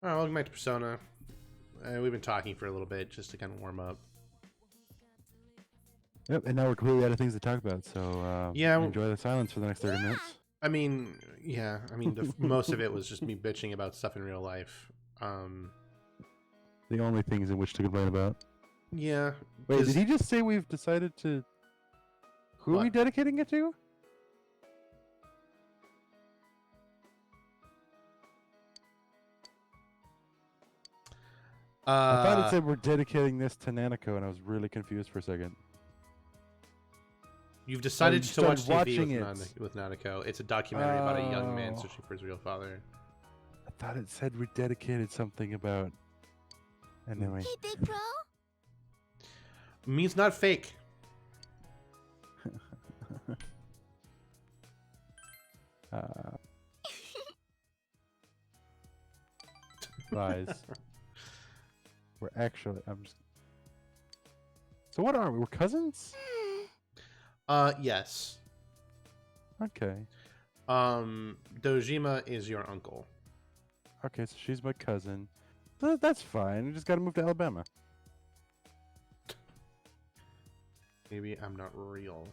Oh, welcome back to Persona. We've been talking for a little bit just to kind of warm up. Yep, and now we're completely out of things to talk about, so Yeah. enjoy the silence for the next 30 minutes. I mean, yeah. I mean, most of it was just me bitching about stuff in real life. The only things in which to complain about. Yeah. Wait, did he just say we've decided to... Who are we What? dedicating it to? I thought it said we're dedicating this to Nanako, and I was really confused for a second. You've decided to watch TV it. with Nanako. It's a documentary about a young man searching for his real father. I thought it said we dedicated something about... Anyway. Hey, Big Bro. Means not fake. Lies. We're actually... So what are we? We're cousins? Yes. Okay. Dojima is your uncle. Okay, so she's my cousin. That's fine. We just gotta move to Alabama. Maybe I'm not real.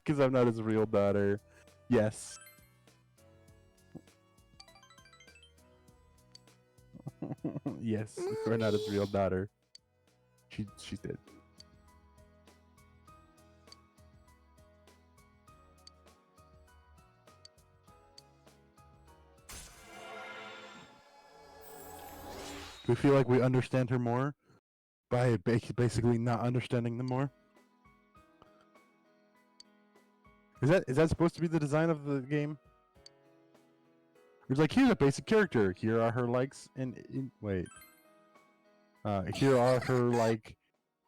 Because I'm not his real daughter. Yes. Yes, we're not his real daughter. She's dead. Do we feel like we understand her more by basically not understanding them more? Is that supposed to be the design of the game? It's like, here's a basic character. Here are her likes and wait. Here are her like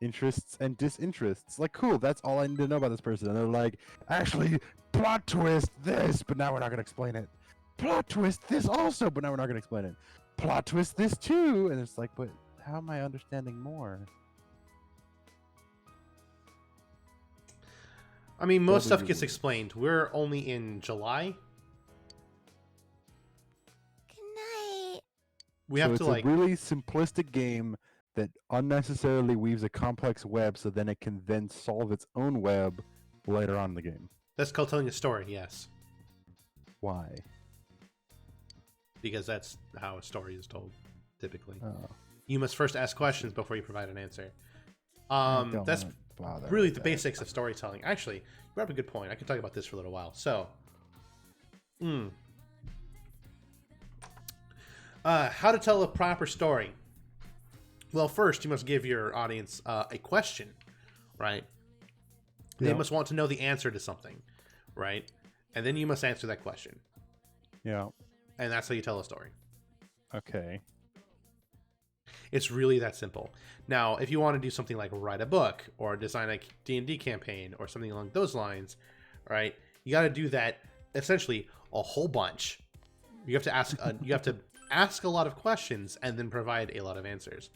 interests and disinterests. Like, cool. That's all I need to know about this person. And they're like, actually, plot twist this, but now we're not gonna explain it. Plot twist this also, but now we're not gonna explain it. Plot twist this too, and it's like, but how am I understanding more? I mean, most stuff gets explained. We're only in July. We have so to it's like a really simplistic game that unnecessarily weaves a complex web so then it can then solve its own web later on in the game. That's called telling a story, yes. Why? Because that's how a story is told, typically. Oh. You must first ask questions before you provide an answer. That's really the basics of storytelling. Actually, you brought up a good point. I could talk about this for a little while. So, how to tell a proper story. Well, first, you must give your audience a question, right? They must want to know the answer to something, right? And then you must answer that question. Yeah. And that's how you tell a story. Okay. It's really that simple. Now, if you want to do something like write a book or design a D&D campaign or something along those lines, right? You got to do that essentially a whole bunch. You have to ask a lot of questions and then provide a lot of answers.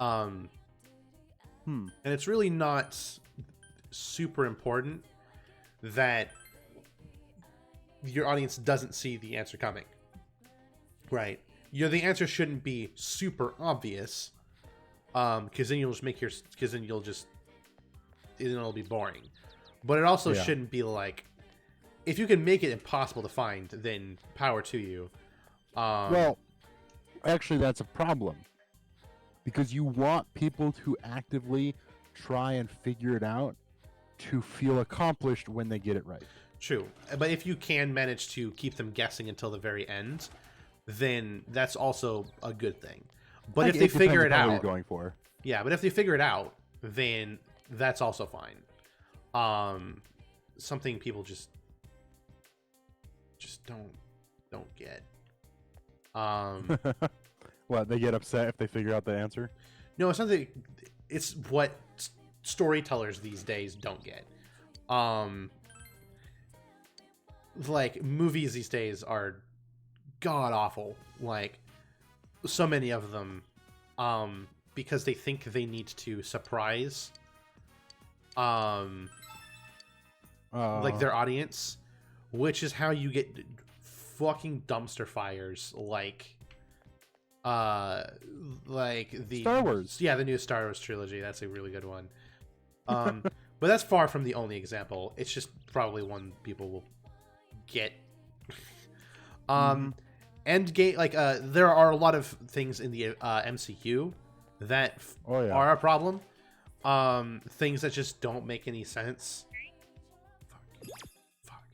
And it's really not super important that your audience doesn't see the answer coming, right? The answer shouldn't be super obvious, because then it'll be boring. But it also shouldn't be like, if you can make it impossible to find, then power to you. Well, actually, that's a problem. Because you want people to actively try and figure it out to feel accomplished when they get it right. True. But if you can manage to keep them guessing until the very end, then that's also a good thing. But if they figure it out, what you're going for. Yeah, but if they figure it out, then that's also fine. Something people just don't get. What, they get upset if they figure out the answer? No, it's not that. It's what storytellers these days don't get. Like, movies these days are god awful. Like, so many of them, because they think they need to surprise, like, their audience, which is how you get fucking dumpster fires like the Star Wars. Yeah, the new Star Wars trilogy. That's a really good one. But that's far from the only example. It's just probably one people will get. Endgame, like there are a lot of things in the MCU that are a problem. Things that just don't make any sense. Fuck.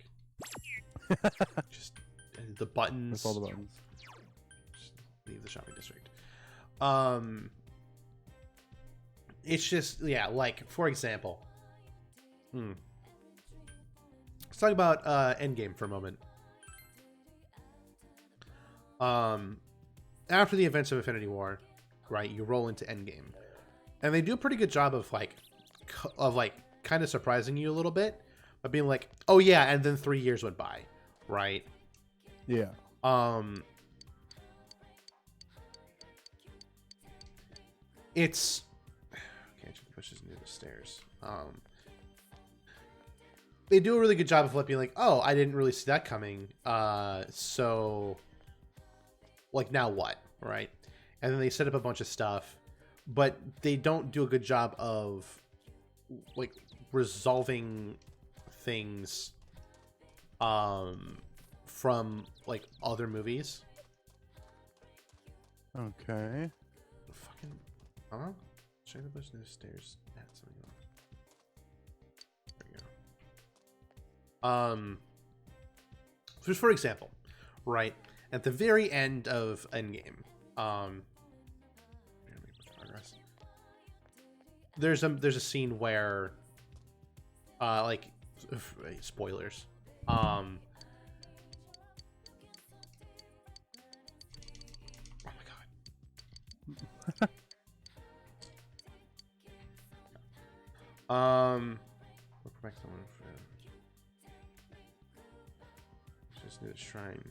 Just the buttons. That's all the buttons. Just leave the shopping district. It's just, yeah, like, for example. Let's talk about Endgame for a moment. After the events of Infinity War, right, you roll into Endgame. And they do a pretty good job of kind of surprising you a little bit. By being like, oh yeah, and then 3 years went by. Right? Yeah. It's... Okay, I should push this into the stairs. They do a really good job of being like, oh, I didn't really see that coming. So... Like, now what? Right? And then they set up a bunch of stuff. But they don't do a good job of, like, resolving things from, like, other movies. Okay. Fucking... Huh? Check the push the stairs. That's something else. There we go. Just for example, right? At the very end of Endgame, there's a scene where, like, spoilers. Oh my god. Look back to one. Just need a shrine.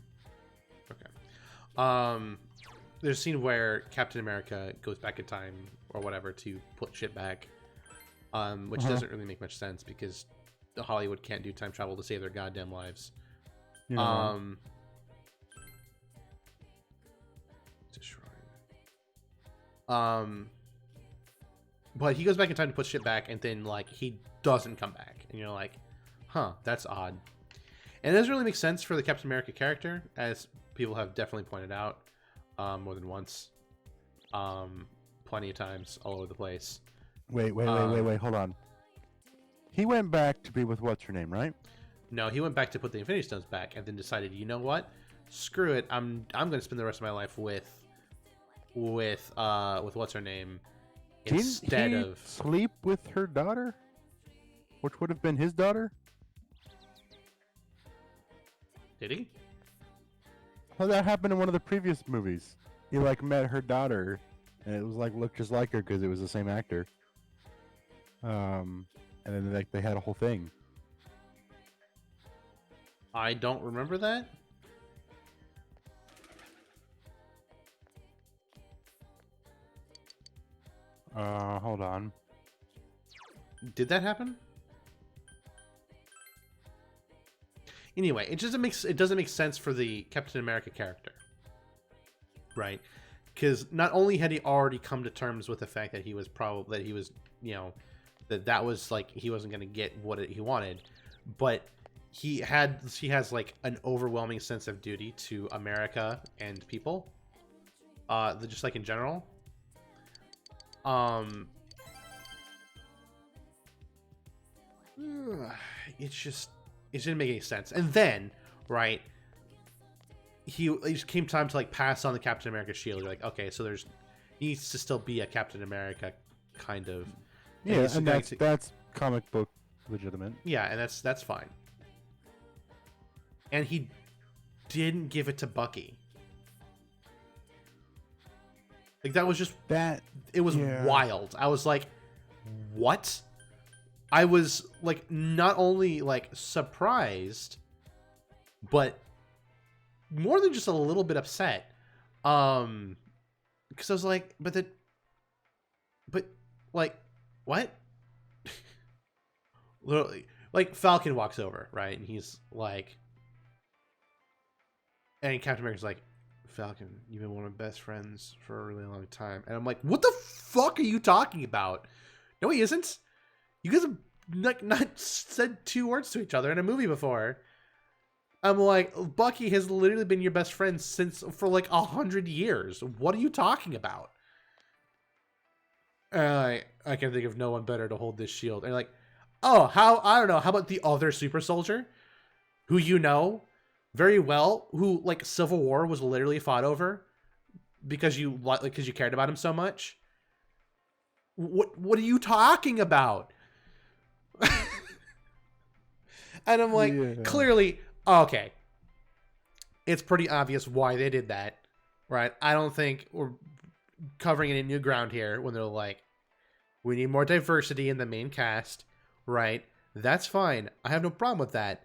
Okay. There's a scene where Captain America goes back in time or whatever to put shit back, which doesn't really make much sense because Hollywood can't do time travel to save their goddamn lives. Yeah. It's a shrine. But he goes back in time to put shit back, and then like he doesn't come back, and you're like, huh, that's odd. And it doesn't really make sense for the Captain America character, as people have definitely pointed out more than once, plenty of times, all over the place. Wait, hold on. He went back to be with what's her name, right? No, he went back to put the Infinity Stones back, and then decided, you know what? Screw it. I'm going to spend the rest of my life with what's her name instead Didn't he of sleep with her daughter, which would have been his daughter. Did he? Well, that happened in one of the previous movies. He like met her daughter, and it was like looked just like her because it was the same actor. And then like they had a whole thing. I don't remember that. Hold on. Did that happen? Anyway, it doesn't make sense for the Captain America character, right? Because not only had he already come to terms with the fact that he was that was like he wasn't going to get what he wanted, but he has like an overwhelming sense of duty to America and people, just like in general. It didn't make any sense. And then, right, it just came time to like pass on the Captain America shield. You're like, okay, so needs to still be a Captain America kind of. Yeah, and that's comic book legitimate. Yeah, and that's fine. And he didn't give it to Bucky. Like that was just that. It was wild. I was like, what? I was like not only like surprised, but more than just a little bit upset. Because I was like, but like what? Literally, like Falcon walks over, right, and he's like, And Captain America's like, Falcon, you've been one of my best friends for a really long time. And I'm like, what the fuck are you talking about? No, he isn't. You guys have like not said 2 words to each other in a movie before. I'm like, Bucky has literally been your best friend for like 100 years. What are you talking about? I can think of no one better to hold this shield. And like, oh, I don't know. How about the other super soldier who you know very well, who like Civil War was literally fought over because you cared about him so much? What are you talking about? And I'm like, clearly, okay, it's pretty obvious why they did that, right? I don't think we're covering any new ground here when they're like, we need more diversity in the main cast, right? That's fine. I have no problem with that.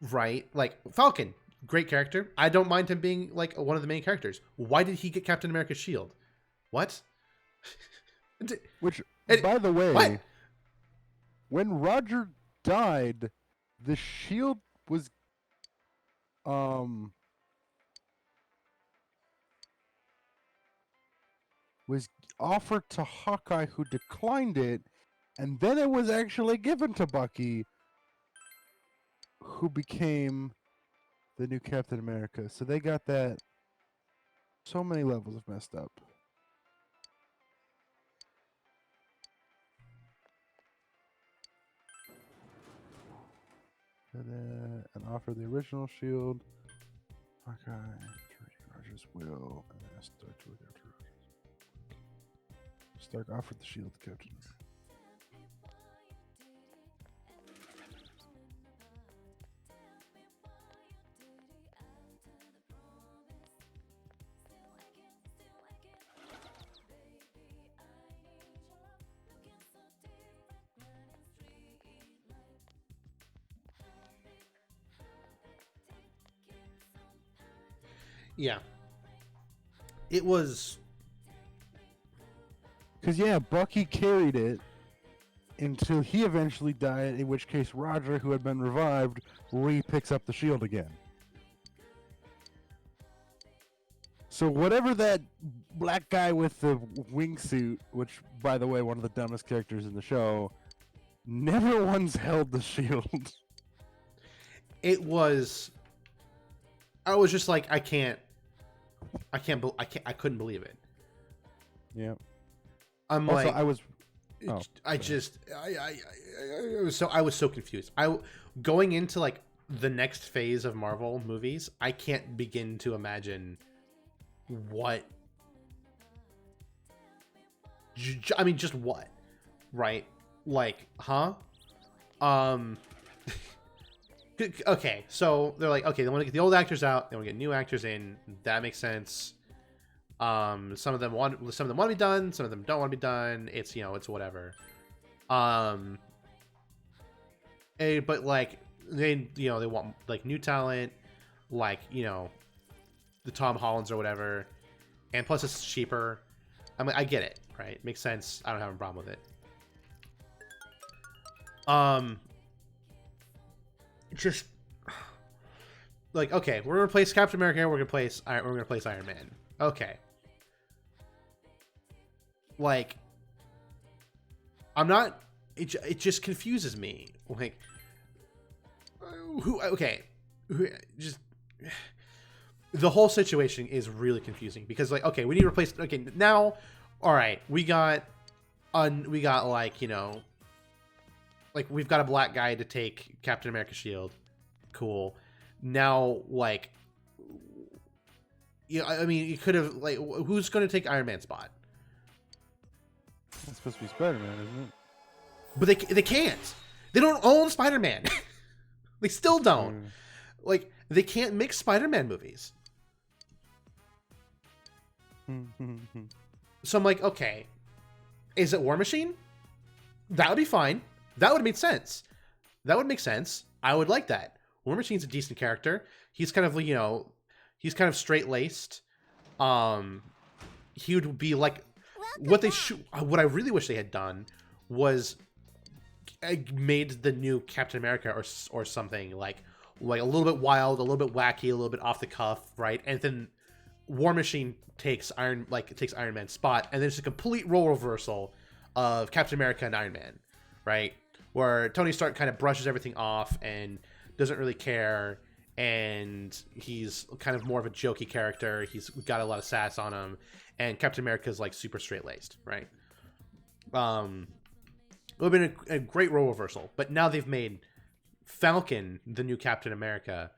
Right? Like, Falcon, great character. I don't mind him being like one of the main characters. Why did he get Captain America's shield? What? Which, by the way, what? When Roger died, the shield was offered to Hawkeye, who declined it, and then it was actually given to Bucky, who became the new Captain America. So they got that so many levels of messed up. And offer the original shield. Hawkeye, Rogers will, and then Stark to look after Rogers. Stark offered the shield to Captain America. Yeah. It was... Because, yeah, Bucky carried it until he eventually died, in which case Roger, who had been revived, re-picks up the shield again. So whatever that black guy with the wingsuit, which, by the way, one of the dumbest characters in the show, never once held the shield. It was... I was just like, I couldn't believe it. Yeah. I'm also, like, I was so confused. Going into like the next phase of Marvel movies, I can't begin to imagine what. I mean, just what, right? Like, huh? Okay, so they're like, okay, they want to get the old actors out, they want to get new actors in. That makes sense. Some of them want to be done, some of them don't want to be done. It's, you know, it's whatever. But like they want like new talent, like, you know, the Tom Hollands or whatever, and plus it's cheaper. I mean, I get it, right? Makes sense. I don't have a problem with it. Just like, okay, we're gonna replace Captain America, we're gonna replace Iron Man. Okay. Like, I'm not. It just confuses me. Like, who? Okay, just the whole situation is really confusing because, like, okay, we need to replace. Okay, now, all right, we got like, you know, like we've got a black guy to take Captain America's shield. Cool. Now, like, yeah, I mean, you could have, like, who's going to take Iron Man's spot? It's supposed to be Spider-Man, isn't it? But they can't. They don't own Spider-Man. They still don't. Like, they can't make Spider-Man movies. So I'm like, okay, is it War Machine? That would be fine. That would make sense. That would make sense. I would like that. War Machine's a decent character. He's kind of, you know, he's kind of straight-laced. He would be like, what I really wish they had done was made the new Captain America or something, like like a little bit wild, a little bit wacky, a little bit off the cuff, right? And then War Machine takes Iron Man's spot, and there's a complete role reversal of Captain America and Iron Man, right? Where Tony Stark kind of brushes everything off and doesn't really care, and he's kind of more of a jokey character. He's got a lot of sass on him, and Captain America's like super straight laced, right? It would have been a great role reversal, but now they've made Falcon the new Captain America.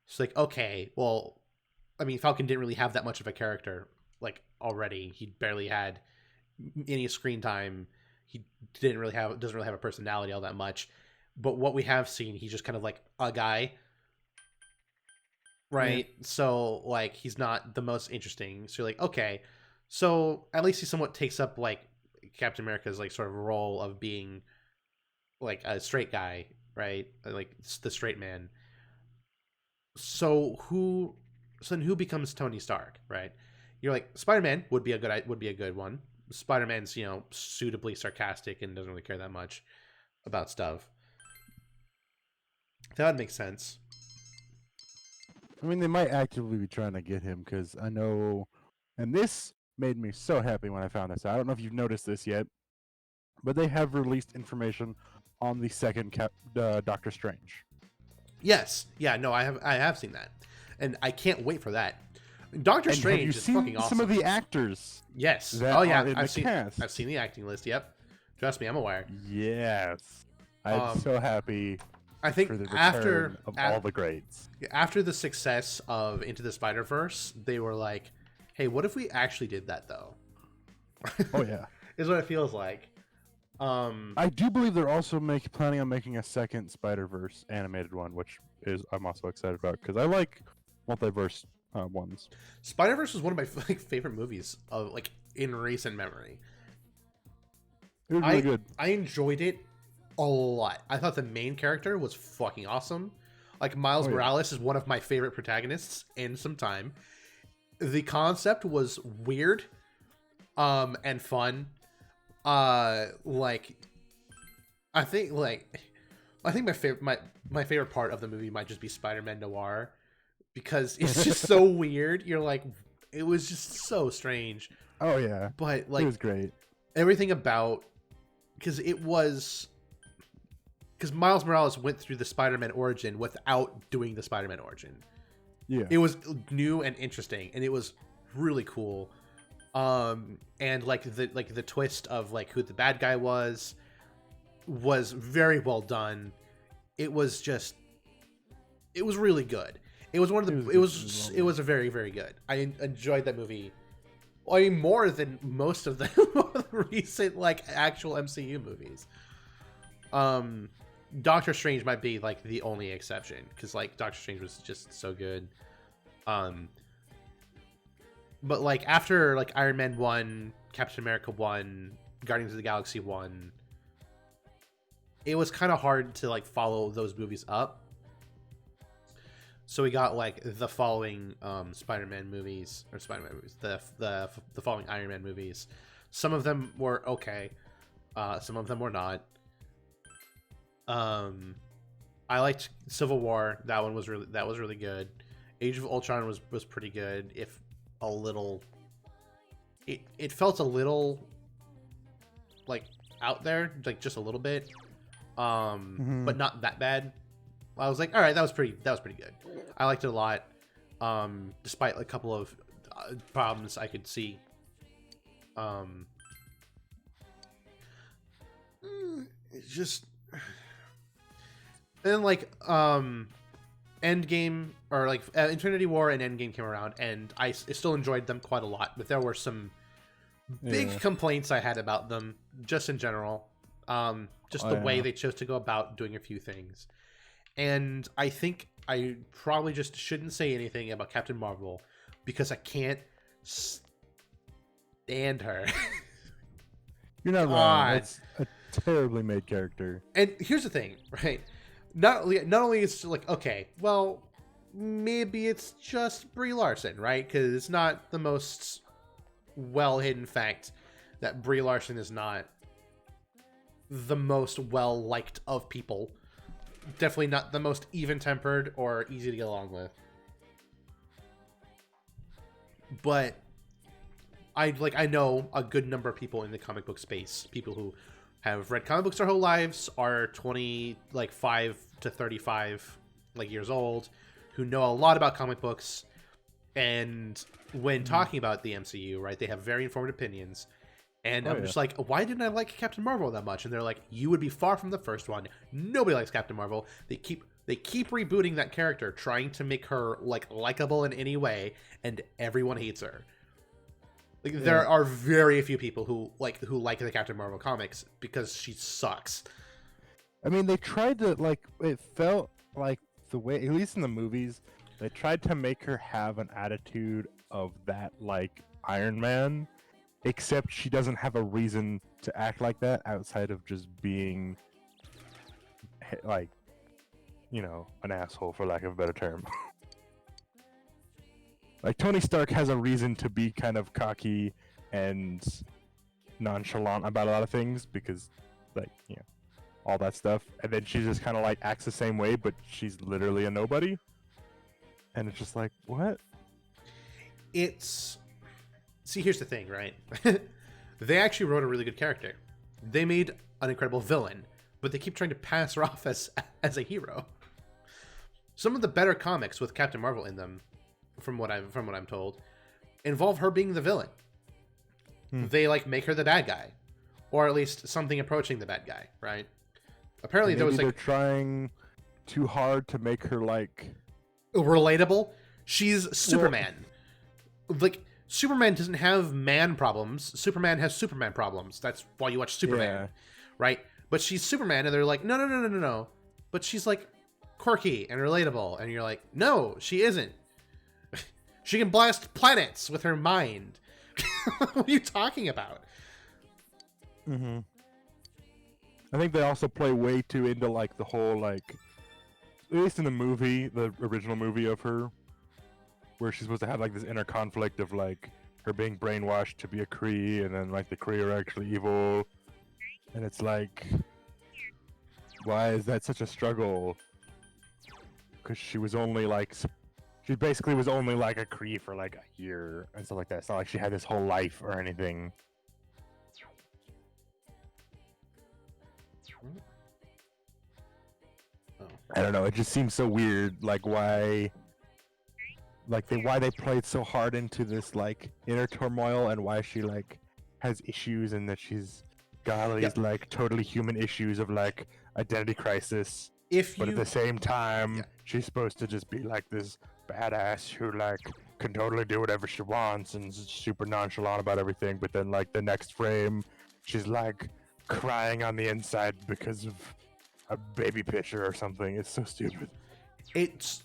It's like, okay, well, I mean, Falcon didn't really have that much of a character like already. He barely had any screen time. He doesn't really have a personality all that much. But what we have seen, he's just kind of like a guy, right? Yeah. So like he's not the most interesting. So you're like, okay, so at least he somewhat takes up like Captain America's like sort of role of being like a straight guy, right? Like the straight man. So then who becomes Tony Stark, right? You're like, Spider-Man would be a good one. Spider-Man's, you know, suitably sarcastic and doesn't really care that much about stuff. That would make sense. I mean, they might actively be trying to get him, because I know, and this made me so happy when I found this out. I don't know if you've noticed this yet, but they have released information on the second Doctor Strange. Yes. Yeah, no, I have seen that. And I can't wait for that. Doctor Strange is fucking awesome. Some of the actors. Yes. Oh yeah, I've seen the acting list. Yep. Trust me, I'm aware. Yes. I'm so happy. I think for the return of all the greats. After the success of Into the Spider-Verse, they were like, "Hey, what if we actually did that though?" Oh yeah. Is what it feels like. I do believe they're also planning on making a second Spider-Verse animated one, which I'm also excited about because I like multiverse ones. Spider-Verse was one of my favorite movies of like in recent memory. It was really good. I enjoyed it a lot. I thought the main character was fucking awesome. Like Miles Morales is one of my favorite protagonists in some time. The concept was weird, and fun. Like I think my favorite part of the movie might just be Spider-Man Noir, because it's just so weird. You're like, it was just so strange. Oh yeah, but like it was great. Everything about because Miles Morales went through the Spider-Man origin without doing the Spider-Man origin. Yeah, it was new and interesting, and it was really cool. And like the twist of like who the bad guy was very well done. It was really good. It was one of the it was a very, very good. I enjoyed that movie. I mean, more than most of the recent like actual MCU movies. Doctor Strange might be like the only exception, because like Doctor Strange was just so good. But like after like Iron Man 1, Captain America 1, Guardians of the Galaxy 1, it was kind of hard to like follow those movies up. So we got like the following Spider-Man movies, the following Iron Man movies. Some of them were okay, some of them were not. I liked Civil War. That was really good. Age of Ultron was pretty good. If a little, it felt a little like out there, like just a little bit, but not that bad. I was like, all right, that was pretty good. I liked it a lot, despite a couple of problems I could see. It's just, and then like Endgame, or like Infinity War and Endgame came around, and I still enjoyed them quite a lot, but there were some big complaints I had about them, just in general. Just the way they chose to go about doing a few things. And I think I probably just shouldn't say anything about Captain Marvel, because I can't stand her. You're not wrong. It's a terribly made character. And here's the thing, right? Not only is it like, okay, well, maybe it's just Brie Larson, right? Because it's not the most well-hidden fact that Brie Larson is not the most well-liked of people. definitely not the most even-tempered or easy to get along with. But I know a good number of people in the comic book space, people who have read comic books their whole lives, are 5 to 35 years old, who know a lot about comic books, and when talking about the MCU, right, they have very informed opinions. And I'm just like, why didn't I like Captain Marvel that much? And they're like, you would be far from the first one. Nobody likes Captain Marvel. They keep rebooting that character, trying to make her likable in any way, and everyone hates her. There are very few people who like the Captain Marvel comics because she sucks. I mean, they tried to it felt like the way, at least in the movies, they tried to make her have an attitude of that Iron Man, except she doesn't have a reason to act like that outside of just being an asshole, for lack of a better term. Tony Stark has a reason to be kind of cocky and nonchalant about a lot of things because, all that stuff. And then she just kind of acts the same way, but she's literally a nobody. And it's just like, what? See, here's the thing, right? They actually wrote a really good character. They made an incredible villain, but they keep trying to pass her off as a hero. Some of the better comics with Captain Marvel in them, from what I'm told, involve her being the villain. They make her the bad guy, or at least something approaching the bad guy, right? Apparently, there was they're trying too hard to make her relatable. She's Superman. Superman doesn't have man problems. Superman has Superman problems. That's why you watch Superman, right? But she's Superman, and they're like, no. But she's quirky and relatable, and you're like, no, she isn't. She can blast planets with her mind. What are you talking about? Mm-hmm. I think they also play way too into the whole at least in the movie, the original movie of her, where she's supposed to have this inner conflict of her being brainwashed to be a Kree, and then the Kree are actually evil, and it's why is that such a struggle? Because she was only she basically was only a Kree for a year and stuff like that. It's not like she had this whole life or anything. I don't know. It just seems so weird. Why they played so hard into this inner turmoil, and why she has issues, and that she's got all these totally human issues of identity crisis. But at the same time, she's supposed to just be this badass who can totally do whatever she wants and is super nonchalant about everything. But then the next frame, she's crying on the inside because of a baby picture or something. It's so stupid. It just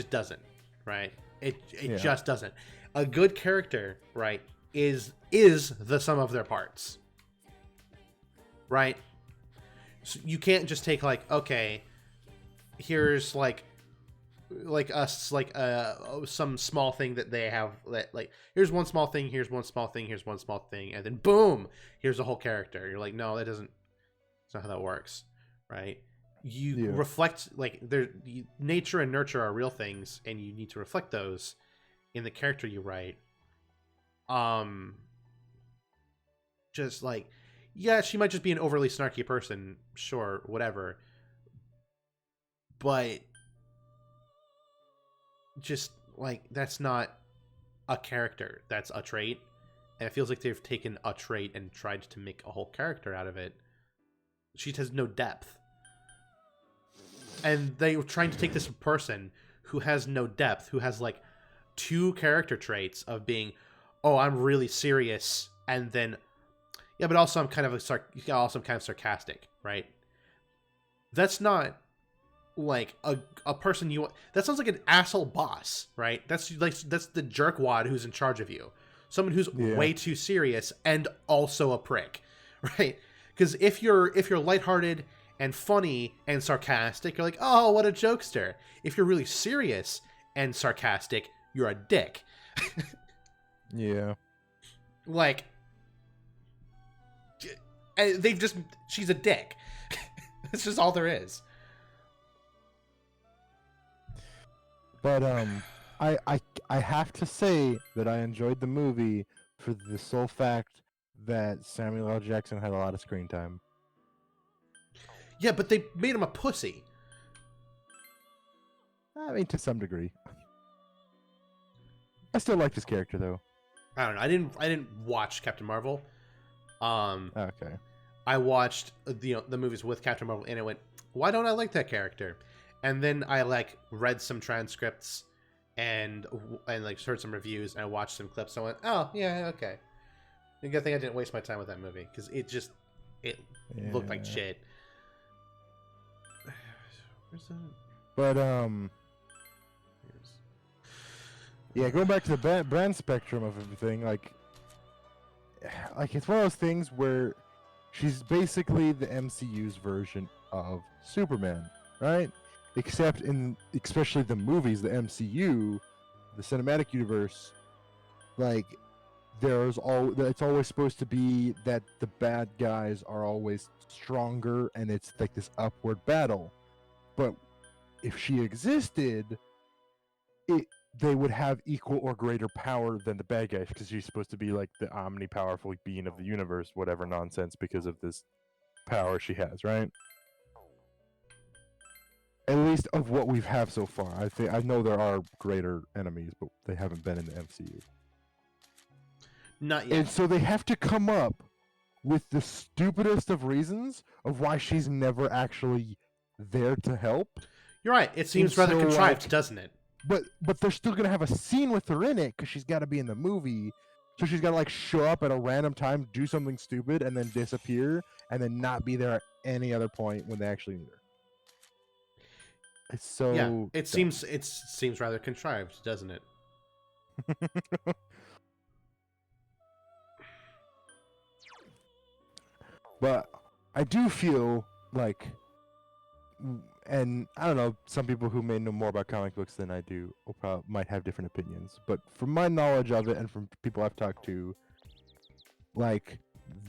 doesn't, right? It just doesn't. A good character, right, is the sum of their parts, right? So you can't just take okay, here's some small thing that they have that here's one small thing, here's one small thing, here's one small thing, and then boom, here's a whole character. You're like, no, that's not how that works, right? You reflect nature and nurture are real things, and you need to reflect those in the character you write. Just she might just be an overly snarky person, sure, whatever, but just that's not a character, that's a trait, and it feels like they've taken a trait and tried to make a whole character out of it. She has no depth, and they were trying to take this person who has no depth, who has two character traits of being, oh, I'm really serious, and then but also I'm kind of sarcastic, right? That's not a person you want. That sounds like an asshole boss, right? That's the jerkwad who's in charge of you. Someone who's way too serious and also a prick, right? Because if you're lighthearted and funny and sarcastic, you're like, oh, what a jokester. If you're really serious and sarcastic, you're a dick. And she's a dick. That's just all there is. But I have to say that I enjoyed the movie for the sole fact that Samuel L. Jackson had a lot of screen time. Yeah, but they made him a pussy. I mean, to some degree. I still liked his character though. I don't know. I didn't watch Captain Marvel. Okay. I watched the movies with Captain Marvel, and I went, why don't I like that character? And then I like read some transcripts and like heard some reviews, and I watched some clips. And I went, oh yeah, okay. A good thing I didn't waste my time with that movie because it looked like shit. Where's that? But yeah, going back to the brand spectrum of everything, like it's one of those things where she's basically the MCU's version of Superman, right? Except in especially the movies, the MCU, the cinematic universe, like it's always supposed to be that the bad guys are always stronger and it's like this upward battle. But if she existed, they would have equal or greater power than the bad guys because she's supposed to be like the omnipowerful being of the universe, whatever nonsense, because of this power she has, right? At least of what we've have so far. I know there are greater enemies, but they haven't been in the MCU. Not yet. And so they have to come up with the stupidest of reasons of why she's never actually there to help. You're right. It seems rather contrived, doesn't it? But they're still gonna have a scene with her in it because she's got to be in the movie. So she's got to like show up at a random time, do something stupid, and then disappear, and then not be there at any other point when they actually need her. It's so it dumb. seems rather contrived, doesn't it? But I do feel like, and I don't know, some people who may know more about comic books than I do might have different opinions. But from my knowledge of it and from people I've talked to, like,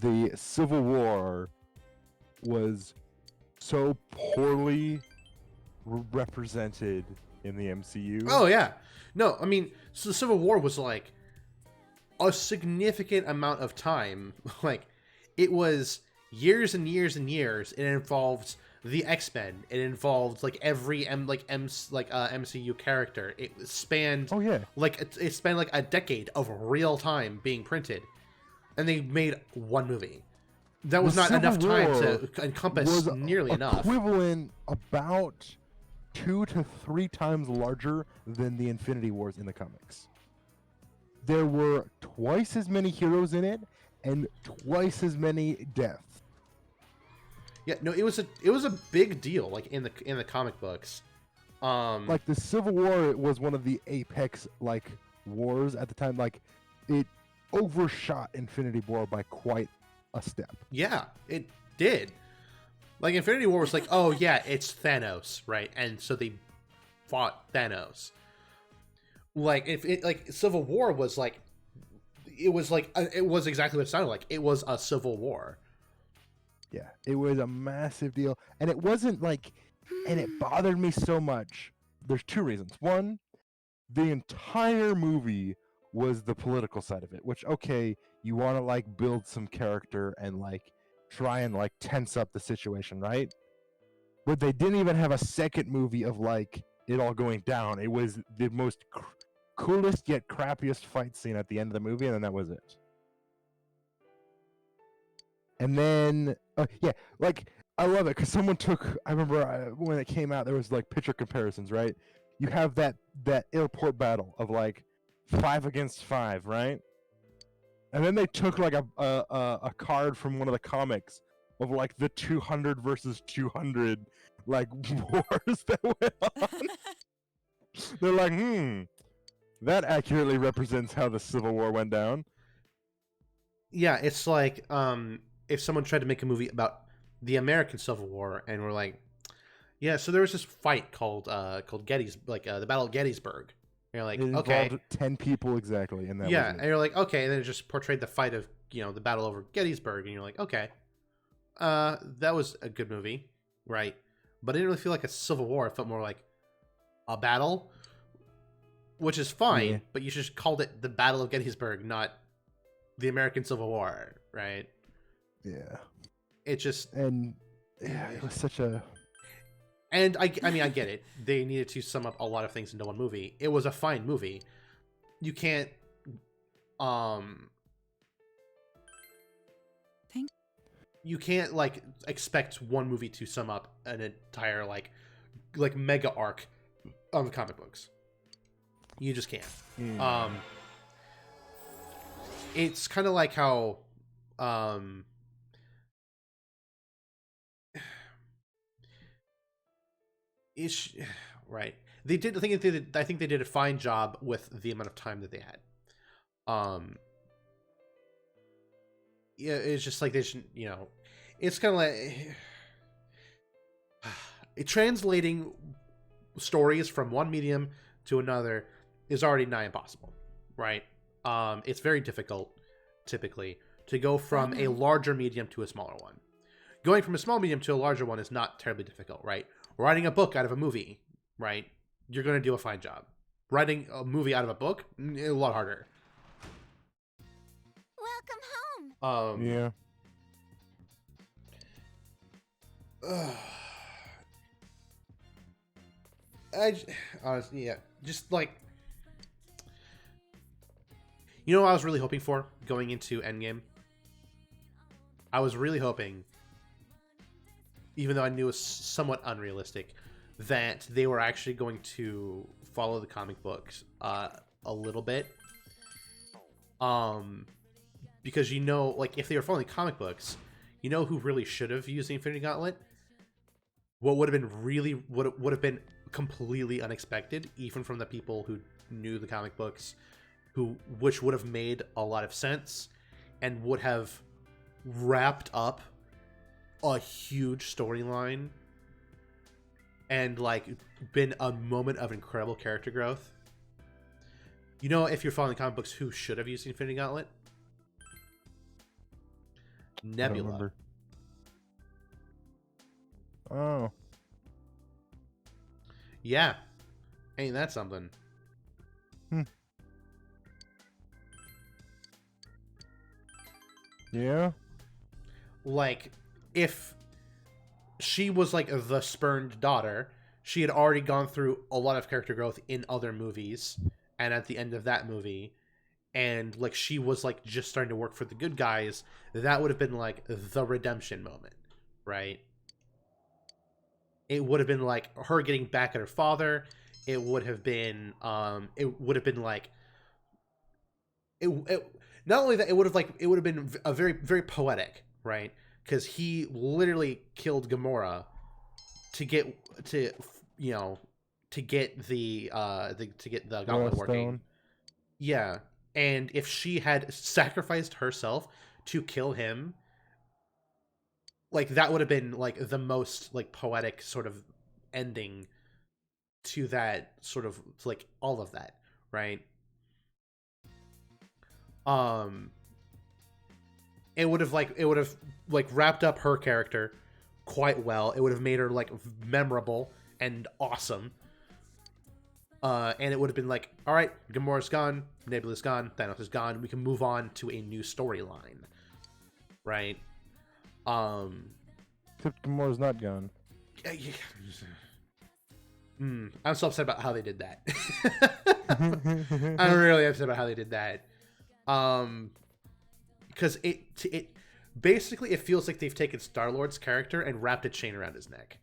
the Civil War was so poorly represented in the MCU. Oh, yeah. No, I mean, so the Civil War was, like, a significant amount of time. Like, it was years and years and years. It involved the X-Men. It involved like every MCU character. It spanned it spanned like a decade of real time being printed, and they made one movie. That was not enough time to encompass nearly enough. Equivalent about 2 to 3 times larger than the Infinity Wars in the comics. There were twice as many heroes in it and twice as many deaths. Yeah, no, it was a big deal, like in the comic books. Like the Civil War was one of the apex like wars at the time. Like it overshot Infinity War by quite a step. Yeah, it did. Like Infinity War was like, oh yeah, it's Thanos, right? And so they fought Thanos. Like Civil War was like, it was exactly what it sounded like. It was a civil war. Yeah, it was a massive deal. And it wasn't like, and it bothered me so much. There's 2 reasons. One, the entire movie was the political side of it, which, okay, you want to like build some character and like try and like tense up the situation, right? But they didn't even have a second movie of like it all going down. It was the most coolest yet crappiest fight scene at the end of the movie, and then that was it. And then, yeah, like, I love it, because someone took, I remember when it came out, there was, like, picture comparisons, right? You have that airport battle of, like, 5 against 5, right? And then they took, like, a card from one of the comics of, like, the 200 versus 200, like, wars that went on. They're like, that accurately represents how the Civil War went down. Yeah, it's like, if someone tried to make a movie about the American Civil War, and we're like, yeah, so there was this fight called Gettysburg, like the Battle of Gettysburg. And you're like, it involved 10 people exactly, and that was it. And you're like, okay, and then it just portrayed the fight of the battle over Gettysburg, and you're like, okay, That was a good movie, right? But it didn't really feel like a civil war. It felt more like a battle, which is Yeah. fine. But you should called it the Battle of Gettysburg, not the American Civil War, right? Yeah. It just And yeah, it was such a. and I mean I get it. They needed to sum up a lot of things into one movie. It was a fine movie. You can't um Thank- you can't like expect one movie to sum up an entire like mega arc of the comic books. You just can't. Yeah. It's kind of like how ish right. They did I think they did a fine job with the amount of time that they had. Yeah, it's just like they should, it's kind of like translating stories from one medium to another is already nigh impossible, right? It's very difficult typically to go from a larger medium to a smaller one. Going from a small medium to a larger one is not terribly difficult, right? Writing a book out of a movie, right? You're going to do a fine job. Writing a movie out of a book, a lot harder. Welcome home. Yeah. Honestly, yeah, just like, what I was really hoping for going into Endgame. I was really hoping, even though I knew it was somewhat unrealistic, that they were actually going to follow the comic books a little bit. Because like if they were following comic books, who really should have used the Infinity Gauntlet? What would have been completely unexpected, even from the people who knew the comic books, which would have made a lot of sense and would have wrapped up a huge storyline and like been a moment of incredible character growth. If you're following comic books, who should have used the Infinity Gauntlet? Nebula. Oh. Yeah. Ain't that something? Yeah. Like, if she was like the spurned daughter, she had already gone through a lot of character growth in other movies, and at the end of that movie, and like she was like just starting to work for the good guys, that would have been like the redemption moment, right? It would have been like her getting back at her father. It would have been like it not only that, it would have been a very, very poetic, right? Because he literally killed Gamora to get to get the gauntlet working. Stone. Yeah, and if she had sacrificed herself to kill him, like that would have been like the most like poetic sort of ending to that sort of like all of that, right? It would have wrapped up her character quite well. It would have made her like memorable and awesome. And it would have been like, all right, Gamora's gone, Nebula's gone, Thanos is gone. We can move on to a new storyline, right? Except Gamora's not gone. I'm so upset about how they did that. I'm really upset about how they did that. Because it basically it feels like they've taken Star-Lord's character and wrapped a chain around his neck.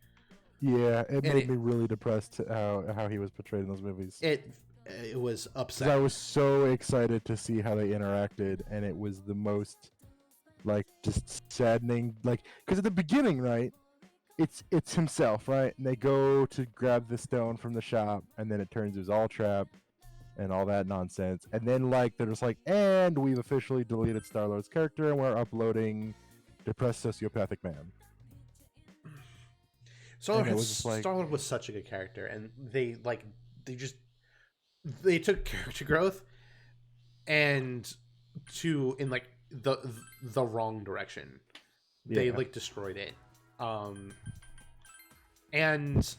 Yeah, it made me really depressed how he was portrayed in those movies. It was upsetting. I was so excited to see how they interacted, and it was the most like just saddening. Like, because at the beginning, right, it's himself, right, and they go to grab the stone from the shop, and then it turns it was all trap and all that nonsense. And then like they're just like, and we've officially deleted Star-Lord's character, and we're uploading depressed sociopathic man. Star-Lord was such a good character, and they took character growth and in like the wrong direction, They Yeah. like destroyed it. And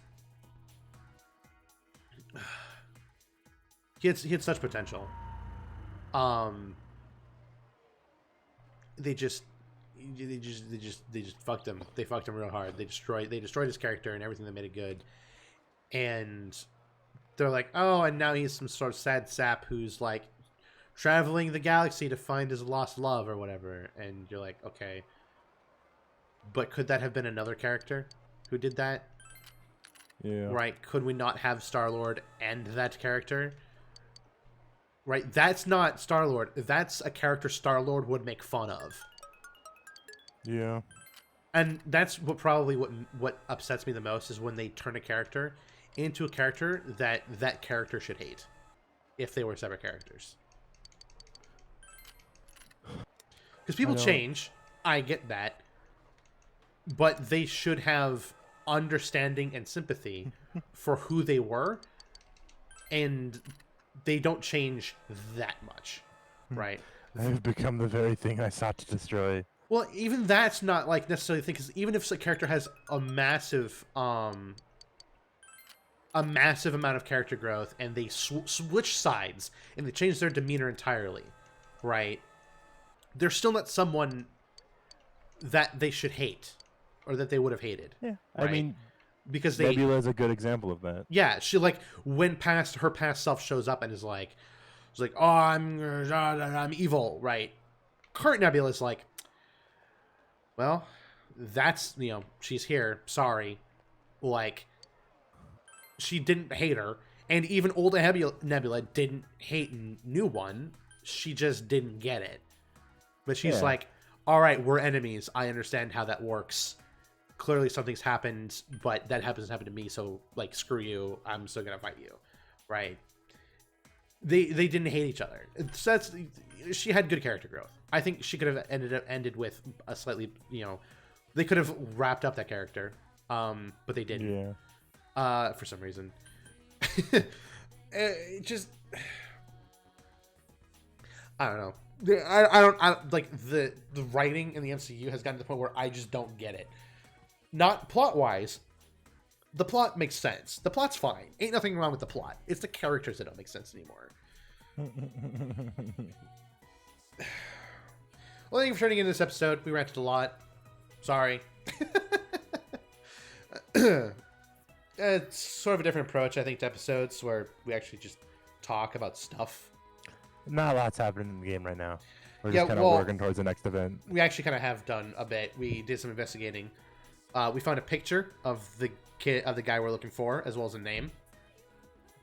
he had such potential. They just fucked him. They fucked him real hard. They destroyed his character and everything that made it good. And they're like, oh, and now he's some sort of sad sap who's like traveling the galaxy to find his lost love or whatever. And you're like, okay, but could that have been another character who did that? Yeah. Right? Could we not have Star-Lord and that character? Right? That's not Star-Lord. That's a character Star-Lord would make fun of. Yeah. And that's what upsets me the most is when they turn a character into a character that character should hate if they were separate characters. Because people change. I get that. But they should have understanding and sympathy for who they were, and they don't change that much, right? I have become the very thing I sought to destroy. Well, even that's not like necessarily the thing, because even if a character has a massive amount of character growth, and they switch sides and they change their demeanor entirely, right? They're still not someone that they should hate. Or that they would have hated. Yeah, right? I mean, because Nebula is a good example of that. Yeah, she like when her past self shows up and is like, she's like, oh, I'm evil, right? Current Nebula is like, well, that's she's here. Sorry, like she didn't hate her, and even old Nebula didn't hate new one. She just didn't get it. But she's like, all right, we're enemies. I understand how that works. Clearly something's happened, but that hasn't happened to me, so like screw you, I'm still gonna fight you, right? They didn't hate each other. So she had good character growth. I think she could have ended with a slightly, they could have wrapped up that character, but they didn't. Yeah. For some reason, it just I don't know. I like the writing in the MCU has gotten to the point where I just don't get it. Not plot-wise. The plot makes sense. The plot's fine. Ain't nothing wrong with the plot. It's the characters that don't make sense anymore. Well, thank you for tuning in this episode. We ranted a lot. Sorry. It's sort of a different approach, I think, to episodes where we actually just talk about stuff. Not a lot's happening in the game right now. We're just kind of working towards the next event. We actually kind of have done a bit. We did some investigating. We found a picture of the guy we're looking for, as well as a name.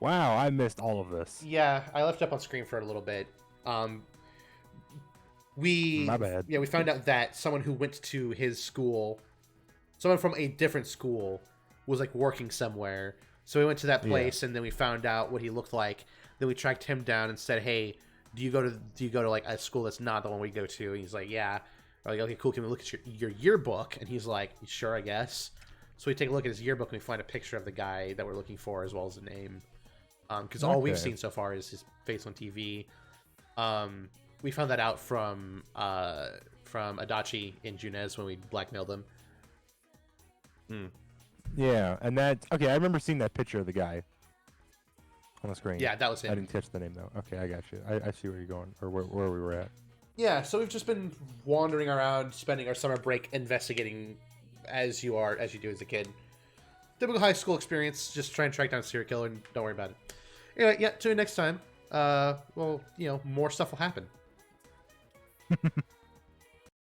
Wow, I missed all of this. Yeah, I left it up on screen for a little bit. My bad. Yeah, we found out that someone who went to his school, someone from a different school, was like working somewhere. So we went to that place, and then we found out what he looked like. Then we tracked him down and said, "Hey, do you go to like a school that's not the one we go to?" And he's like, "Yeah." We're like, "Okay, cool. Can we look at your yearbook?" And he's like, "Sure, I guess." So we take a look at his yearbook and we find a picture of the guy that we're looking for, as well as a name. Because all we've seen so far is his face on TV. We found that out from Adachi in Junez when we blackmailed him. Yeah, and that I remember seeing that picture of the guy on the screen. Yeah, that was him. I didn't catch the name though. Okay, I got you. I see where you're going, or where we were at. Yeah, so we've just been wandering around, spending our summer break investigating, as you do as a kid. Typical high school experience. Just try and track down a serial killer and don't worry about it. Anyway, yeah. Tune in next time. Well, more stuff will happen.